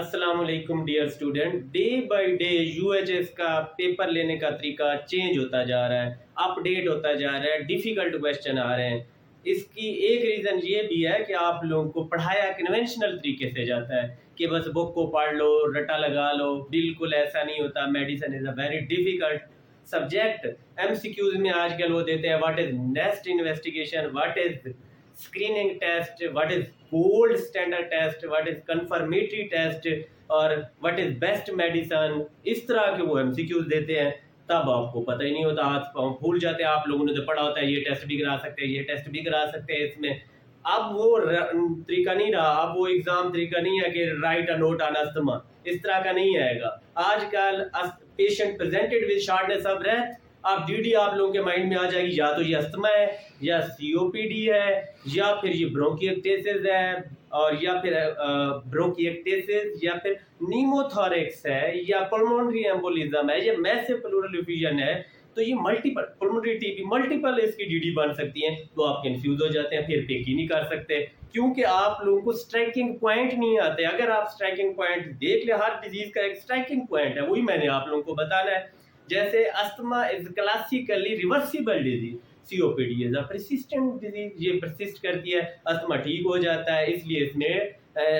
अस्सलाम वालेकुम dear student. Day by day UHS का पेपर लेने का तरीका चेंज होता जा रहा है, अपडेट होता जा रहा है, डिफ़िकल्ट क्वेश्चन आ रहे हैं। इसकी एक रीज़न ये भी है कि आप लोगों को पढ़ाया कन्वेंशनल तरीके से जाता है कि बस बुक को पढ़ लो, रटा लगा लो। बिल्कुल ऐसा नहीं होता। Medicine is a very difficult subject. MCQs में आजकल वो देते हैं what is next investigation, what is screening test, what is gold standard test, what is confirmatory test और व्हाट इज बेस्ट मेडिसन। इस तरह के वो एमसीक्यूज देते हैं। तब आपको पता ही नहीं होता, हाथ पाँव भूल जाते हैं। आप लोगों ने तो पढ़ा होता है ये टेस्ट भी करा सकते हैं, ये टेस्ट भी करा सकते हैं इसमें। अब वो तरीका नहीं रहा। अब वो एग्जाम तरीका नहीं है कि write a note on asthma, इस तरह का नहीं आएगा आजकल। Patient presented with shortness of breath, अब डीडी आप लोगों के माइंड में आ जाएगी, या तो ये अस्थमा है या सीओपीडी है या फिर ये ब्रोंकिएक्टेसिस है और या फिर ब्रोंकिएक्टेसिस या फिर नीमोथोरेक्स है या पल्मोनरी एम्बोलिज्म है या मैसिव प्लूरल एफ्यूजन है। तो ये मल्टीपल पल्मोनरी टीबी, मल्टीपल इसकी डीडी बन सकती हैं। तो आप कंफ्यूज हो जाते हैं, फिर पिक ही नहीं कर सकते क्योंकि आप लोगों को स्ट्राइकिंग पॉइंट नहीं आते। अगर आप स्ट्राइकिंग पॉइंट देख ले, हर डिजीज का एक स्ट्राइकिंग पॉइंट है, वही मैंने आप लोगों को बताना है। जैसे asthma is classically reversible disease, COPD is a persistent disease, ये परसिस्ट करती है, अस्थमा ठीक हो जाता है, इसलिए इसमें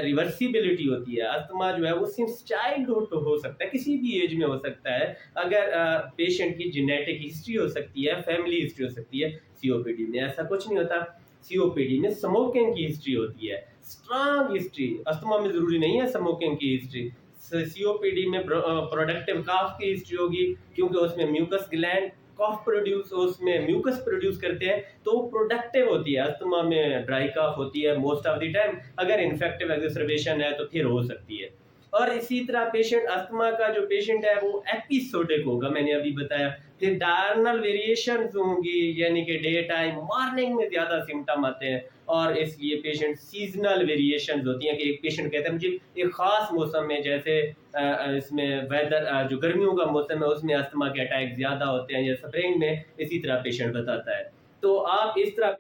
रिवर्सिबिलिटी होती है। अस्थमा जो है वो सिंस चाइल्डहुड तो हो सकता है, किसी भी एज में हो सकता है। अगर पेशेंट की जेनेटिक हिस्ट्री हो सकती है, फैमिली हिस्ट्री हो सकती है। सीओपीडी में ऐसा कुछ नहीं होता। सीओपीडी में स्मोकिंग की हिस्ट्री होती है, स्ट्रांग हिस्ट्री। अस्थमा में जरूरी नहीं है स्मोकिंग की हिस्ट्री। सीओपीडी में प्रोडक्टिव काफ की हिस्ट्री होगी क्योंकि उसमें म्यूकस ग्लैंड कॉफ प्रोड्यूस, उसमें म्यूकस प्रोड्यूस करते हैं, तो वो प्रोडक्टिव होती है। अस्थमा में ड्राई कॉफ होती है मोस्ट ऑफ द टाइम। अगर इन्फेक्टिव एग्जर्बेशन है तो फिर हो सकती है। और इसी तरह पेशेंट अस्थमा का जो पेशेंट है वो एपिसोडिक होगा, मैंने अभी बताया। फिर डायर्नल वेरिएशंस होंगी, यानी कि डे टाइम मॉर्निंग में ज़्यादा सिम्टम आते हैं। और इसलिए पेशेंट सीजनल वेरिएशंस होती हैं कि एक पेशेंट कहता है मुझे एक ख़ास मौसम में, जैसे इसमें वेदर जो गर्मियों का मौसम है उसमें अस्थमा के अटैक ज़्यादा होते हैं या स्प्रिंग में, इसी तरह पेशेंट बताता है। तो आप इस तरह